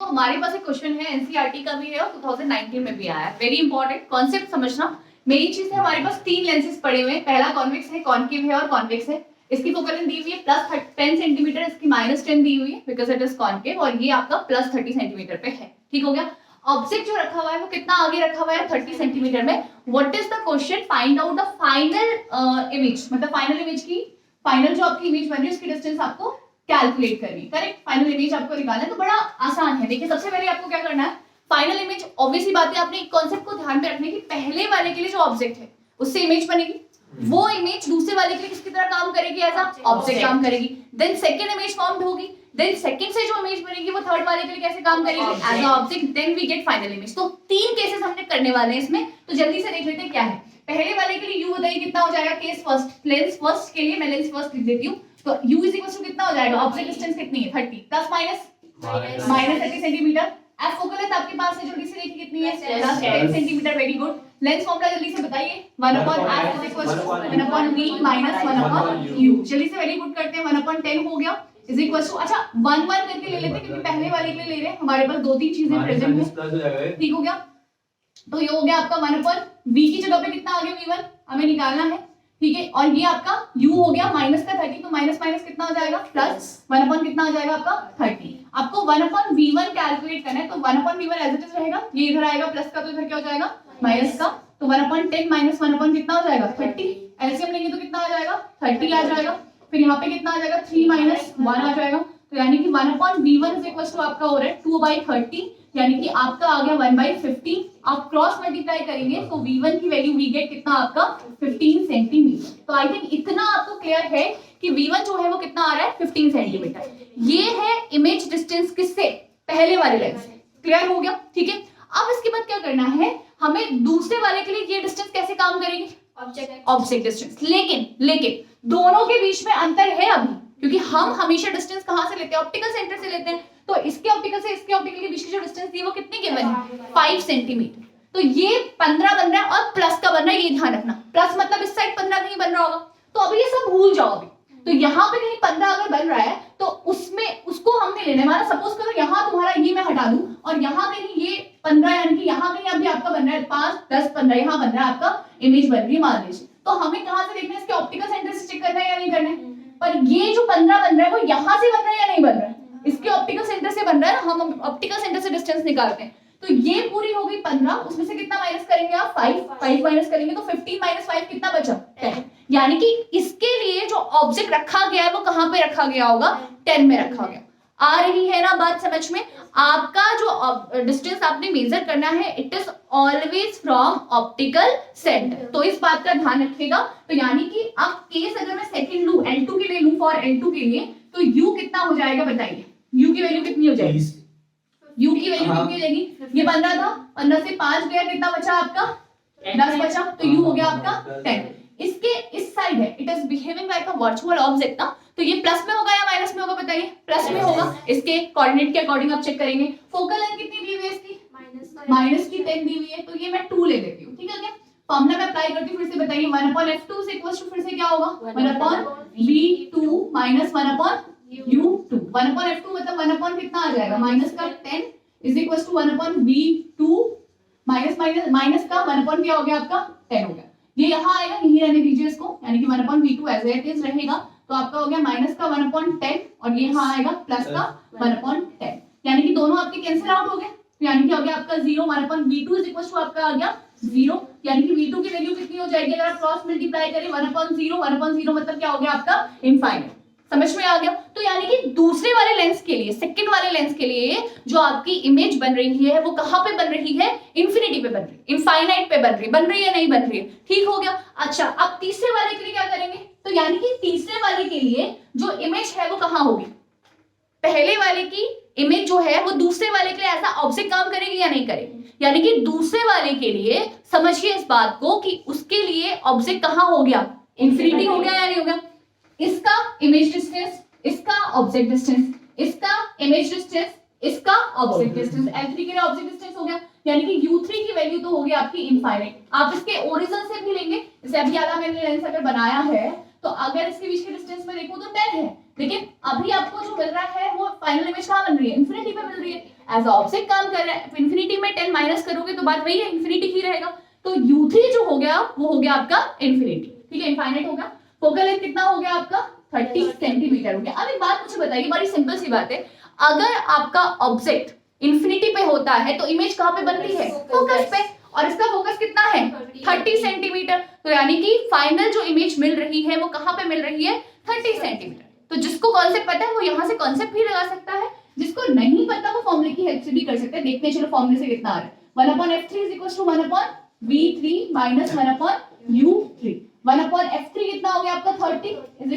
तो हमारे पास एक क्वेश्चन है एनसीईआरटी का भी है और 2019 में भी आया है। वेरी इंपॉर्टेंट कॉन्सेप्ट समझना। मेरी चीज है, हमारे पास तीन लेंसेज पड़े हुए हैं। पहला कॉन्वेक्स है, कॉन्केव है और कॉन्वेक्स है। इसकी फोकल लेंथ दी हुई है +10 सेंटीमीटर, इसकी -10 दी हुई है बिकॉज इट इज कॉन्केव, और ये आपका +30 सेंटीमीटर पे है। ठीक हो गया। ऑब्जेक्ट जो रखा हुआ है वो कितना आगे रखा हुआ है, 30 सेंटीमीटर में। What is the question, find out the final image, मतलब फाइनल इमेज की फाइनल जो आपकी इमेज बन रही है उसकी डिस्टेंस आपको कैलकुलेट करनी। करेक्ट, फाइनल इमेज आपको निकालना है। तो बड़ा आसान है। देखिए सबसे पहले आपको क्या करना है, फाइनल इमेज ऑब्वियसली बात है, आपने एक कॉन्सेप्ट को ध्यान में रखने की, पहले वाले के लिए जो ऑब्जेक्ट है उससे इमेज बनेगी, वो इमेज दूसरे वाले के लिए किसकी तरह काम करेगी, ऐसा ऑब्जेक्ट काम करेगी। देन सेकंड इमेज फॉर्म्ड होगी, देन सेकंड से जो इमेज बनेगी वो थर्ड वाले के लिए कैसे काम करेगी, as a object. Then we get final image. तो तीन केसेस हमने करने वाले हैं इसमें, तो जल्दी से देख लेते हैं क्या है। पहले वाले के लिए यू बताइए कितना हो जाएगा, केस फर्स्ट, लेंस फर्स्ट के लिए मैं लेंस फर्स्ट लिख देती हूँ। तो u इज इक्वल टू कितना हो जाएगा, ऑब्जेक्ट डिस्टेंस कितनी है 30 plus minus 30 centimetre. F focal length आपके पास है, जल्दी से देखिए कितनी है, plus 10 centimetre. Very good. Lens formula जल्दी से बताइए, 1/f is equal to 1/v minus 1/u। जल्दी से वेरी गुड करते हैं, 1/10 हो गया इज इक्वल टू, अच्छा 1/1 करके ले लेते हैं क्योंकि पहले वाले के लिए ले रहे हैं, हमारे पास दो तीन चीजें प्रेजेंट हैं। ठीक हो गया। तो ये हो गया आपका 1/v की जगह पे कितना आ गया, v1 हमें निकालना है। ठीक है, और ये आपका u हो गया माइनस का 30, तो माइनस माइनस कितना हो जाएगा, प्लस 1/, कितना हो जाएगा आपका 30। आपको 1/v1 कैलकुलेट करना है, तो 1/v1 एज इट इज रहेगा, ये इधर आएगा प्लस का, तो इधर क्या हो जाएगा माइनस का। तो 1/10 माइनस 1/, कितना हो जाएगा 30। एलसीएम लेंगे तो कितना आ जाएगा 30 आ जाएगा। फिर यहाँ पे कितना आ जाएगा 3 - 1 आ जाएगा। तो यानी कि 1/v1 इज इक्वल टू आपका हो रहा है 2/30, यानी कि आपका आ गया 1/50। आप क्रॉस मल्टीप्लाई करेंगे तो v1 की वैल्यू वी गेट कितना आपका 15 सेंटीमीटर। तो आई थिंक इतना आपको क्लियर है कि v1 जो है वो कितना आ रहा है 15 सेंटीमीटर। ये है इमेज डिस्टेंस किससे, पहले वाले लेंस से। क्लियर हो गया। ठीक है, अब इसके बाद क्या करना है, हमें दूसरे वाले के लिए ये डिस्टेंस कैसे काम करेगी, ऑब्जेक्ट डिस्टेंस। लेकिन दोनों के बीच में अंतर है अभी, क्योंकि हम हमेशा डिस्टेंस कहां से लेते हैं, ऑप्टिकल सेंटर से लेते हैं। तो इसके ऑप्टिकल से इसके ऑप्टिकल के बीच की जो डिस्टेंस थी वो कितनी गिवन है, 5 सेंटीमीटर। तो ये 15 बन रहा है और प्लस का बन रहा है, ये ध्यान रखना। प्लस मतलब इस साइड 15 कहीं बन रहा होगा, तो अभी ये सब भूल जाओ। अभी तो यहाँ पे कहीं 15 अगर बन रहा है तो उसमें उसको हमने लेना है। हमारा सपोज करो यहाँ तुम्हारा ये मैं हटा दूं और यहाँ कहीं ये 15, यानी कि यहाँ कहीं अभी आपका बन रहा है 5, 10, 15, यहाँ बन रहा है आपका इमेज बन रही है मान लीजिए। तो हमें कहाँ से देखना है, इसके ऑप्टिकल सेंटर से चेक करना है या नहीं करना है। पर ये जो 15 बन रहा है वो यहाँ से बन रहा है या नहीं बन रहा है, इसके ऑप्टिकल सेंटर से बन रहा है, हम ऑप्टिकल सेंटर से डिस्टेंस निकालते हैं। तो ये पूरी हो गई 15, उसमें से कितना माइनस करेंगे आप 5 माइनस करेंगे तो 15 - 5 कितना बचा 10। यानी कि इसके लिए जो ऑब्जेक्ट रखा गया है वो कहां पे रखा गया होगा, 10 में रखा गया। आ रही है ना बात समझ में। आपका जो डिस्टेंस आपने मेजर करना है it is always from optical centre, तो इस बात का ध्यान रखिएगा। तो यानी कि अब केस अगर मैं सेकंड लूं, L2 के लिए लूं, फॉर L2 के लिए, तो u कितना हो जाएगा बताइए, u की वैल्यू कितनी हो जाएगी, u की वैल्यू कितनी हो जाएगी, ये 15 था, 15 से 5 गया, कितना बचा आपका 10 बचा, तो u हो गया आपका 10। इसके इस साइड है, it is behaving like a virtual object ना, तो ये प्लस में होगा या माइनस में होगा बताइए, प्लस में होगा। इसके कोऑर्डिनेट के अकॉर्डिंग आप चेक करेंगे। फोकल लेंथ कितनी दी हुई है इसकी, माइनस की 10 दी हुई है, तो ये मैं 2 ले लेती हूँ। ठीक है क्या, फॉर्मूला में अप्लाई करती हूँ, फिर से बताइए 1/f2 से इक्वल्स टू फिर से क्या होगा 1/v2 माइनस 1/u2। 1/f2 मतलब 1/ कितना आ जाएगा माइनस का 10 is equals to 1/v2 minus का 1/ क्या हो गया आपका 10 हो गया। ये यहाँ आएगा, यहीं रहने दीजिए इसको, यानी कि 1/v2 एज इट इज रहेगा, तो आपका हो गया माइनस का 1/10 और ये यहाँ आएगा प्लस का 1/10, यानी कि दोनों आपके कैंसिल आउट हो गए। यानी कि हो गया आपका 0, 1/v2 इज इक्वल टू आपका आ गया 0, यानी कि v2 की वैल्यू कितनी हो जाएगी अगर आप क्रॉस मल्टीप्लाई करें 1/0 मतलब क्या हो गया आपका इनफाइनाइट। समझ में आ गया। तो यानी कि दूसरे वाले लेंस के लिए, सेकंड वाले लेंस के लिए जो आपकी इमेज बन रही है वो कहां पे बन रही है, इंफिनिटी पे बन रही है, इनफाइनाइट पे बन रही है नहीं बन रही है। ठीक हो गया। अच्छा अब तीसरे वाले के लिए क्या करेंगे, तो यानी कि तीसरे वाले के लिए जो इमेज है वो कहां होगी, पहले वाले की इमेज जो है वो दूसरे वाले के लिए ऐसा ऑब्जेक्ट काम करेगी या नहीं करेगी। यानी कि दूसरे वाले के लिए समझिए इस बात को कि उसके लिए ऑब्जेक्ट कहां हो गया, इंफिनिटी हो गया या नहीं हो गया। इसका इमेज डिस्टेंस, इसका ऑब्जेक्ट डिस्टेंस, इसका इमेज डिस्टेंस, इसका ऑब्जेक्ट डिस्टेंस, L3 के लिए ऑब्जेक्ट डिस्टेंस हो गया, यानी कि U3 की वैल्यू तो होगी आपकी इनफाइनाइट। आप इसके ओरिजिन से भी लेंगे, जैसे अभी वाला मैंने लेंस अगर बनाया है तो अगर इसके बीच के डिस्टेंस में देखो तो 10 है, लेकिन अभी आपको जो मिल रहा है वो फाइनल इमेज कहाँ मिल रही है, इन्फिनिटी पे मिल रही है, एज ऑब्जेक्ट काम कर रहा है, इन्फिनिटी में 10 माइनस करोगे तो बात वही है, इन्फिनिटी ही रहेगा। तो U3 जो हो गया वो हो गया आपका इन्फिनिटी, ठीक है, इनफाइनाइट हो गया। फोकल लेंथ कितना हो गया आपका 30 सेंटीमीटर हो गया। अब एक बात मुझे बताइए, बड़ी सिंपल सी बात है, अगर आपका ऑब्जेक्ट इन्फिनिटी पे होता है तो इमेज कहाँ पे बनती है, फोकस पे, और इसका फोकस कितना है 30 सेंटीमीटर, तो यानी कि फाइनल जो इमेज मिल रही है वो कहाँ पे मिल रही है 30 सेंटीमीटर। तो जिसको कॉन्सेप्ट पता है वो यहाँ से कॉन्सेप्ट भी लगा सकता है, जिसको नहीं पता वो फॉर्मूले की हेल्प से भी कर सकता है। देखते हैं चलो फॉर्मूले से कितना आ रहा है, 1/f3 = 1/v3 - 1/u3। 1/f3 कितना हो गया आपका 30 =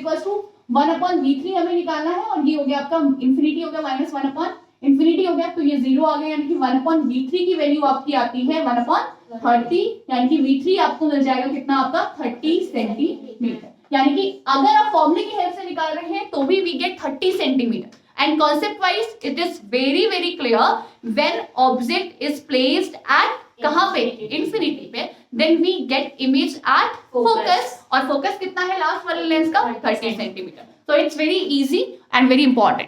1/v3 हमें निकालना है, और ये हो गया आपका इन्फिनिटी हो गया -1 इन्फिनिटी हो गया, तो ये 0 आ गया, यानी कि 1/v3 की वैल्यू आपकी आती है 1/30, यानी कि v3 आपको मिल जाएगा कितना आपका 30 सेंटीमीटर। यानी कि अगर आप फॉर्मूले की हेल्प से निकाल रहे हैं तो भी we get 30 centimetre. And concept wise it is very very clear, when object is placed at कहां पे, इन्फिनिटी पे, then we get image at focus, और फोकस कितना है लास्ट वाले लेंस का 30 centimetre. So it's very easy and very important.